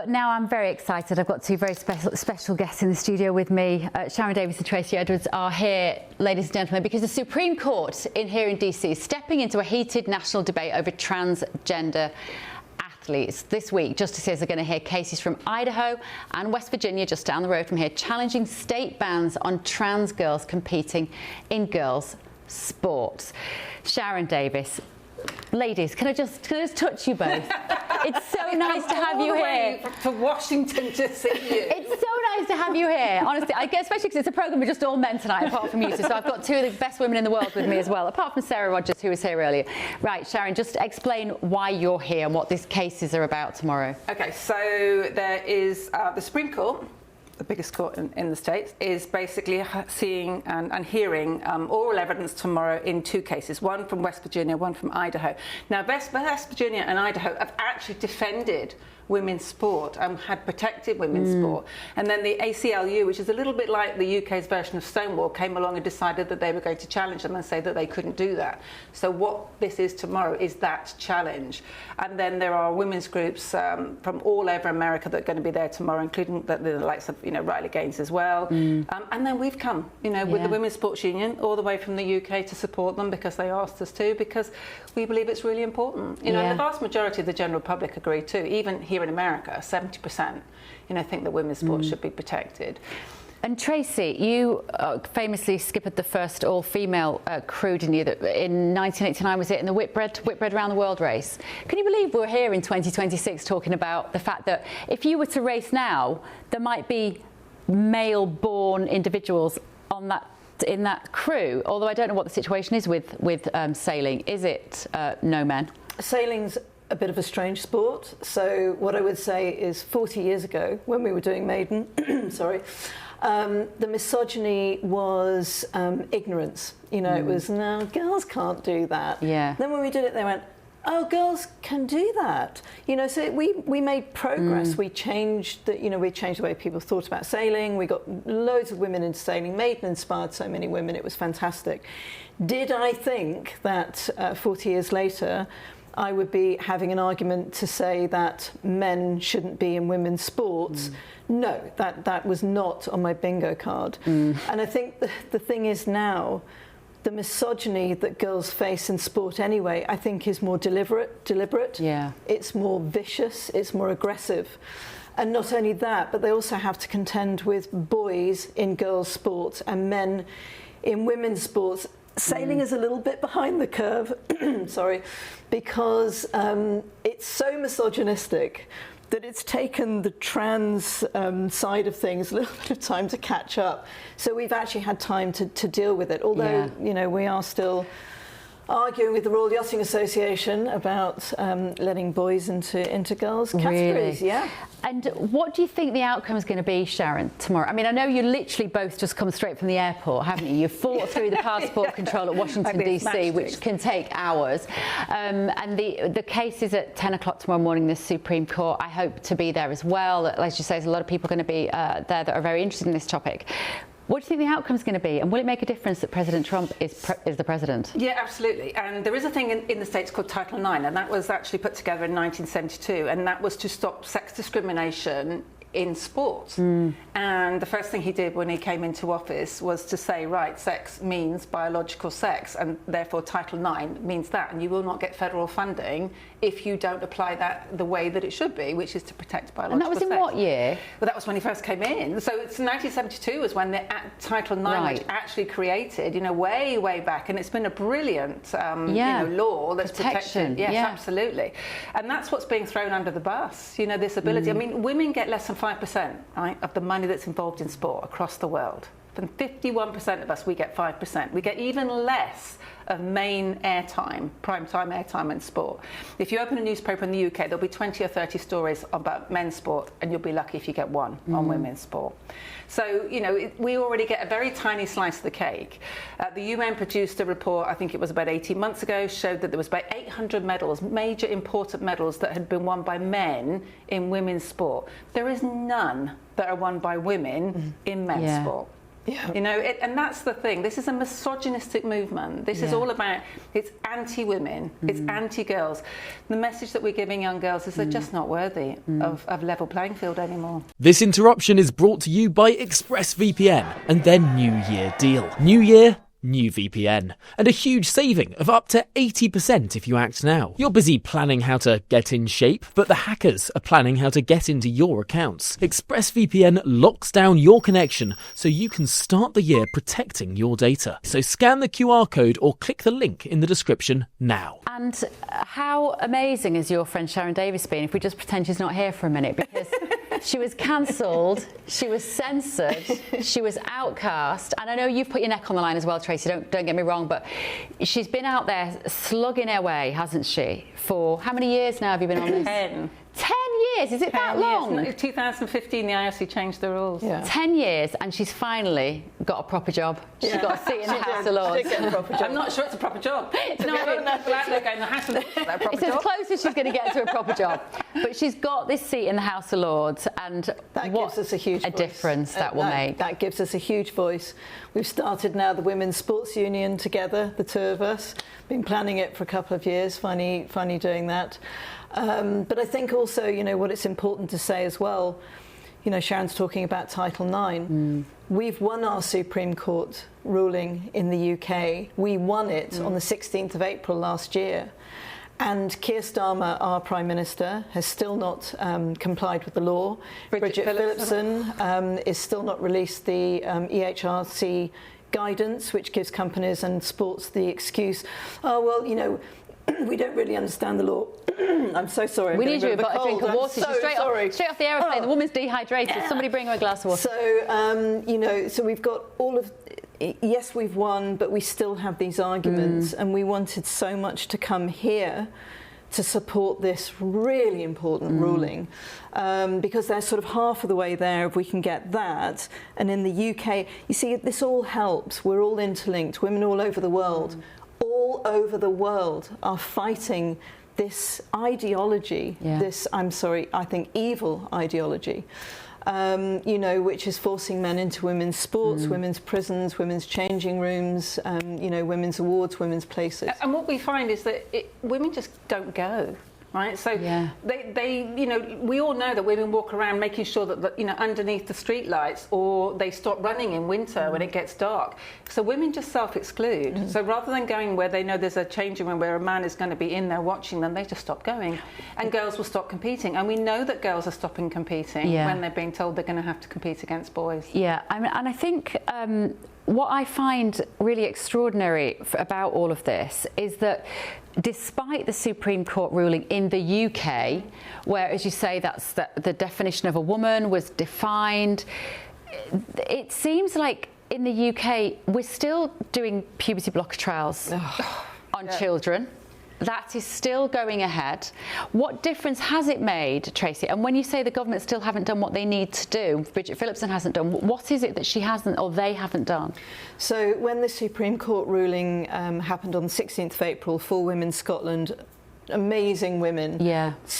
now I'm very excited. I've got two very special guests in the studio with me. Sharron Davies and Tracy Edwards are here, ladies and gentlemen, because the Supreme Court here in DC is stepping into a heated national debate over transgender athletes. This week, justices are going to hear cases from Idaho and West Virginia, just down the road from here, challenging state bans on trans girls competing in girls' sports. Sharron Davies, ladies, can I just touch you both? It's so nice to have you here. To Washington to see you. It's so nice to have you here, honestly. I guess, especially because it's a programme with just all men tonight, apart from you two. So I've got two of the best women in the world with me as well, apart from Sarah Rogers, who was here earlier. Right, Sharron, just explain why you're here and what these cases are about tomorrow. Okay, so there is the Supreme Court, the biggest court in the States, is basically seeing and hearing oral evidence tomorrow in two cases, one from West Virginia, one from Idaho. Now, West Virginia and Idaho have actually defended women's sport and had protected women's sport. And then the ACLU, which is a little bit like the UK's version of Stonewall, came along and decided that they were going to challenge them and say that they couldn't do that. So what this is tomorrow is that challenge. And then there are women's groups from all over America that are going to be there tomorrow, including the likes of, Riley Gaines as well. And then we've come, with the Women's Sports Union all the way from the UK to support them because they asked us to, because we believe it's really important. And the vast majority of the general public agree too, even here in America, 70%, think that women's sports should be protected. And Tracy, you famously skippered the first all-female crew, didn't you? In 1989, was it, in the Whitbread Round the World race? Can you believe we're here in 2026 talking about the fact that if you were to race now, there might be male-born individuals in that crew? Although I don't know what the situation is with sailing. Is it no men? Sailing's a bit of a strange sport. So what I would say is 40 years ago, when we were doing maiden, sorry, the misogyny was ignorance. It was, no, girls can't do that. Yeah. Then when we did it, they went, oh, girls can do that. So we made progress. We changed we changed the way people thought about sailing. We got loads of women into sailing. Maiden inspired so many women. It was fantastic. Did I think that 40 years later, I would be having an argument to say that men shouldn't be in women's sports? No, that was not on my bingo card. And I think the thing is now, the misogyny that girls face in sport anyway, I think is more deliberate. Yeah. It's more vicious, it's more aggressive. And not only that, but they also have to contend with boys in girls' sports and men in women's sports. Sailing is a little bit behind the curve, sorry, because it's so misogynistic that it's taken the trans side of things a little bit of time to catch up. So we've actually had time to deal with it, although, we are still arguing with the Royal Yachting Association about letting boys into girls' categories. Really? Yeah. And what do you think the outcome is going to be, Sharron, tomorrow? I mean, I know you literally both just come straight from the airport, haven't you? You fought through the passport control at Washington, DC, which can take hours. And the case is at 10 o'clock tomorrow morning, the Supreme Court. I hope to be there as well. As you say, there's a lot of people going to be there that are very interested in this topic. What do you think the outcome is going to be? And will it make a difference that President Trump is the president? Yeah, absolutely. And there is a thing in the States called Title IX, and that was actually put together in 1972, and that was to stop sex discrimination in sport. And the first thing he did when he came into office was to say, right, sex means biological sex, and therefore Title IX means that, and you will not get federal funding if you don't apply that the way that it should be, which is to protect biological sex. And that was in what year? Well, that was when he first came in. So it's 1972 was when the Title IX was actually created, way back, and it's been a brilliant, law that's protected. Yes, absolutely. And that's what's being thrown under the bus. This ability. I mean, women get less than 5%, right, of the money that's involved in sport across the world. From 51% of us, we get 5%. We get even less of main airtime, prime-time airtime in sport. If you open a newspaper in the UK, there'll be 20 or 30 stories about men's sport, and you'll be lucky if you get one on women's sport. So, we already get a very tiny slice of the cake. The UN produced a report, I think it was about 18 months ago, showed that there was about 800 medals, major important medals that had been won by men in women's sport. There is none that are won by women in men's sport. Yeah. You know, and that's the thing. This is a misogynistic movement. This is all about, it's anti-women, it's anti-girls. The message that we're giving young girls is they're just not worthy of level playing field anymore. This interruption is brought to you by ExpressVPN and their New Year deal. New Year, new VPN, and a huge saving of up to 80% if you act now. You're busy planning how to get in shape, but the hackers are planning how to get into your accounts. ExpressVPN locks down your connection so you can start the year protecting your data. So scan the QR code or click the link in the description now. And how amazing has your friend Sharron Davies been, if we just pretend she's not here for a minute? Because she was cancelled, she was censored, she was outcast, and I know you've put your neck on the line as well, Tracy, don't get me wrong, but she's been out there slugging her way, hasn't she? For how many years now have you been on this? 10 years, is it that long? In 2015, the IOC changed the rules. Yeah. 10 years, and she's finally got a proper job. She's got a seat in the House of Lords. She did get a proper job. I'm not sure it's a proper job. It's not. People out there going, the House of Lords is that a proper It's as job? close as she's going to get to a proper job. But she's got this seat in the House of Lords, and That what gives us a huge voice. difference that will make. That gives us a huge voice. We've started now the Women's Sports Union together, the two of us. Been planning it for a couple of years, funny doing that. But I think also, you know, what it's important to say as well, you know, Sharron's talking about Title IX. We've won our Supreme Court ruling in the UK. We won it on the 16th of April last year. And Keir Starmer, our Prime Minister, has still not complied with the law. Bridget Phillipson is still not released the EHRC guidance, which gives companies and sports the excuse, oh, well, you know, we don't really understand the law. I'm so sorry. We need you a drink of water. So She's straight off the aeroplane. The woman's dehydrated. Yeah. Somebody bring her a glass of water. So, you know, so we've got all of... Yes, we've won, but we still have these arguments, and we wanted so much to come here to support this really important ruling, because they're sort of half of the way there if we can get that. And in the UK, you see, this all helps. We're all interlinked. Women all over the world, are fighting this ideology, this, I'm sorry, I think evil ideology, you know, which is forcing men into women's sports, women's prisons, women's changing rooms, you know, women's awards, women's places. And what we find is that women just don't go. Right, so they, you know, we all know that women walk around making sure that, you know, underneath the street lights, or they stop running in winter when it gets dark. So women just self-exclude. So rather than going where they know there's a changing room where a man is going to be in there watching them, they just stop going, and girls will stop competing. And we know that girls are stopping competing when they're being told they're going to have to compete against boys. Yeah, I mean, and I think what I find really extraordinary about all of this is that despite the Supreme Court ruling in the UK, where, as you say, that's the definition of a woman was defined, it seems like in the UK we're still doing puberty blocker trials on children. That is still going ahead. What difference has it made, Tracy? And when you say the government still haven't done what they need to do, Bridget Phillipson hasn't done, what is it that she hasn't or they haven't done? So when the Supreme Court ruling happened on the 16th of April for Women Scotland, amazing women,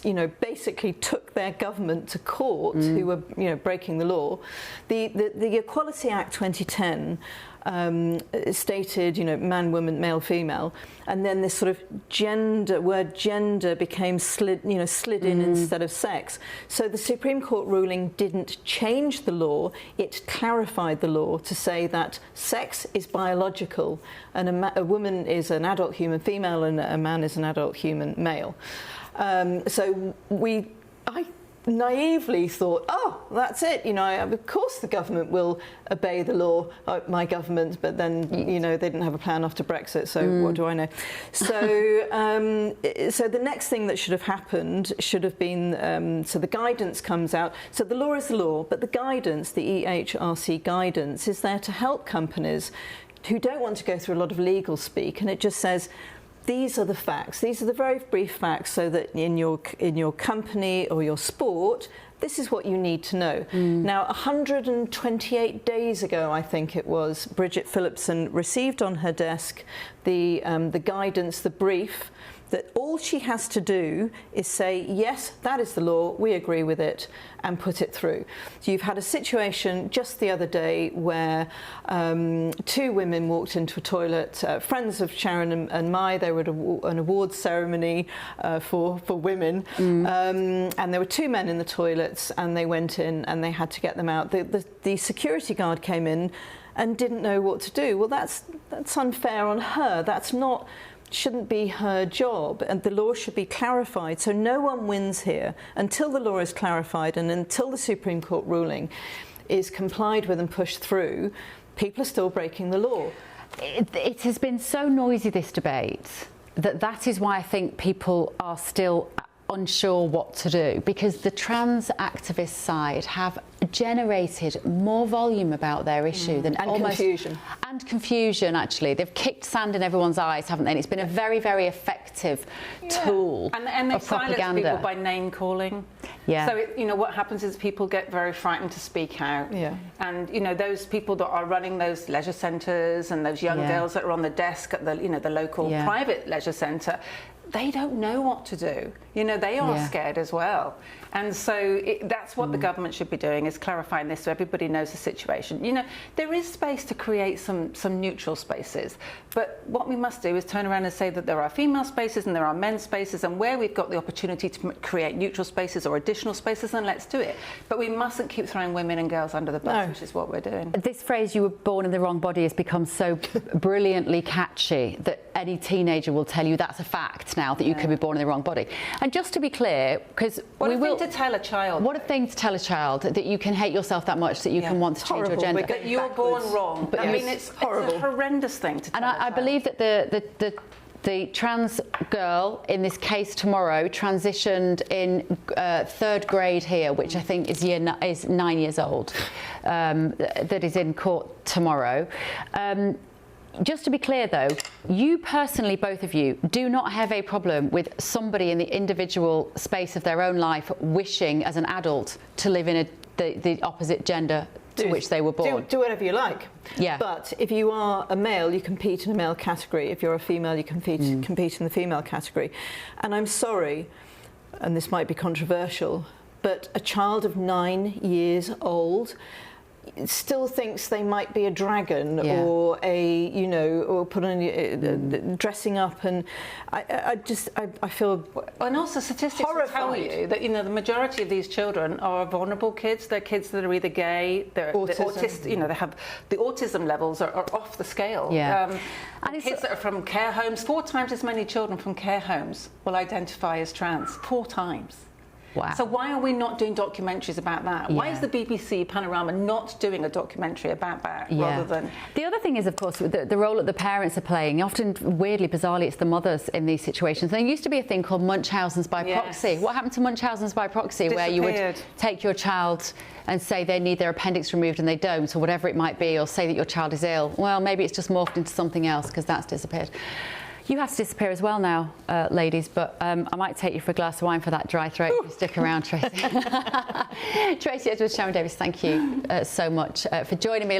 you know, basically took their government to court who were, you know, breaking the law. The Equality Act 2010 stated, you know, man, woman, male, female, and then this sort of word gender became slid in instead of sex. So the Supreme Court ruling didn't change the law, it clarified the law to say that sex is biological, and a woman is an adult human female and a man is an adult human male. So I naively thought, oh, that's it, you know, of course the government will obey the law, my government, but then, you know, they didn't have a plan after Brexit, so what do I know? So so the next thing that should have happened should have been, so the guidance comes out, so the law is the law, but the guidance, the EHRC guidance, is there to help companies who don't want to go through a lot of legal speak, and it just says, these are the facts. These are the very brief facts, so that in your company or your sport, this is what you need to know. Now, 128 days ago, I think it was, Bridget Phillipson received on her desk the guidance, the brief that all she has to do is say, yes, that is the law, we agree with it, and put it through. So you've had a situation just the other day where 2 women walked into a toilet, friends of Sharron and Mai. They were at an awards ceremony for women, and there were 2 men in the toilets, and they went in and they had to get them out. The security guard came in and didn't know what to do. Well, that's unfair on her. Shouldn't be her job, and the law should be clarified. So no one wins here until the law is clarified and until the Supreme Court ruling is complied with and pushed through. People are still breaking the law. It has been so noisy, this debate, that is why I think people are still unsure what to do, because the trans activist side have generated more volume about their issue than confusion. Actually, they've kicked sand in everyone's eyes, haven't they? And it's been a very, very effective tool and they of propaganda. silence people by name calling. Yeah. So what happens is people get very frightened to speak out. Yeah. And those people that are running those leisure centres and those young girls that are on the desk at the local private leisure centre, they don't know what to do. They are scared as well. And so that's what the government should be doing, is clarifying this so everybody knows the situation. There is space to create some neutral spaces, but what we must do is turn around and say that there are female spaces and there are men's spaces, and where we've got the opportunity to create neutral spaces or additional spaces, then let's do it. But we mustn't keep throwing women and girls under the bus, which is what we're doing. This phrase, "you were born in the wrong body," has become so brilliantly catchy that any teenager will tell you that's a fact now, that you could be born in the wrong body. And just to be clear, because what a thing to tell a child. What a thing to tell a child, that you can hate yourself that much that you can want to change your gender. That you're born wrong. But it's horrible. It's a horrendous thing to tell and I believe that the trans girl in this case tomorrow transitioned in 3rd grade here, which I think is 9 years old, that is in court tomorrow. Just to be clear, though, you personally, both of you, do not have a problem with somebody in the individual space of their own life wishing, as an adult, to live in the opposite gender to which they were born. Do whatever you like. Yeah. But if you are a male, you compete in a male category. If you're a female, you compete in the female category. And I'm sorry, and this might be controversial, but a child of 9 years old still thinks they might be a dragon or or put on dressing up, and I feel and also statistics tell you that the majority of these children are vulnerable kids. They're kids that are either gay, they're autistic, they have the autism levels are off the scale. And kids that are from care homes, 4 times as many children from care homes will identify as trans. 4 times. Wow. So why are we not doing documentaries about that? Why is the BBC Panorama not doing a documentary about that rather than... The other thing is, of course, the role that the parents are playing. Often, weirdly, bizarrely, it's the mothers in these situations. There used to be a thing called Munchausen's by proxy. What happened to Munchausen's by proxy, where you would take your child and say they need their appendix removed and they don't, or whatever it might be, or say that your child is ill? Well, maybe it's just morphed into something else because that's disappeared. You have to disappear as well now, ladies, but I might take you for a glass of wine for that dry throat. If you stick around, Tracy. Tracy Edwards, Sharron Davies, thank you so much for joining me.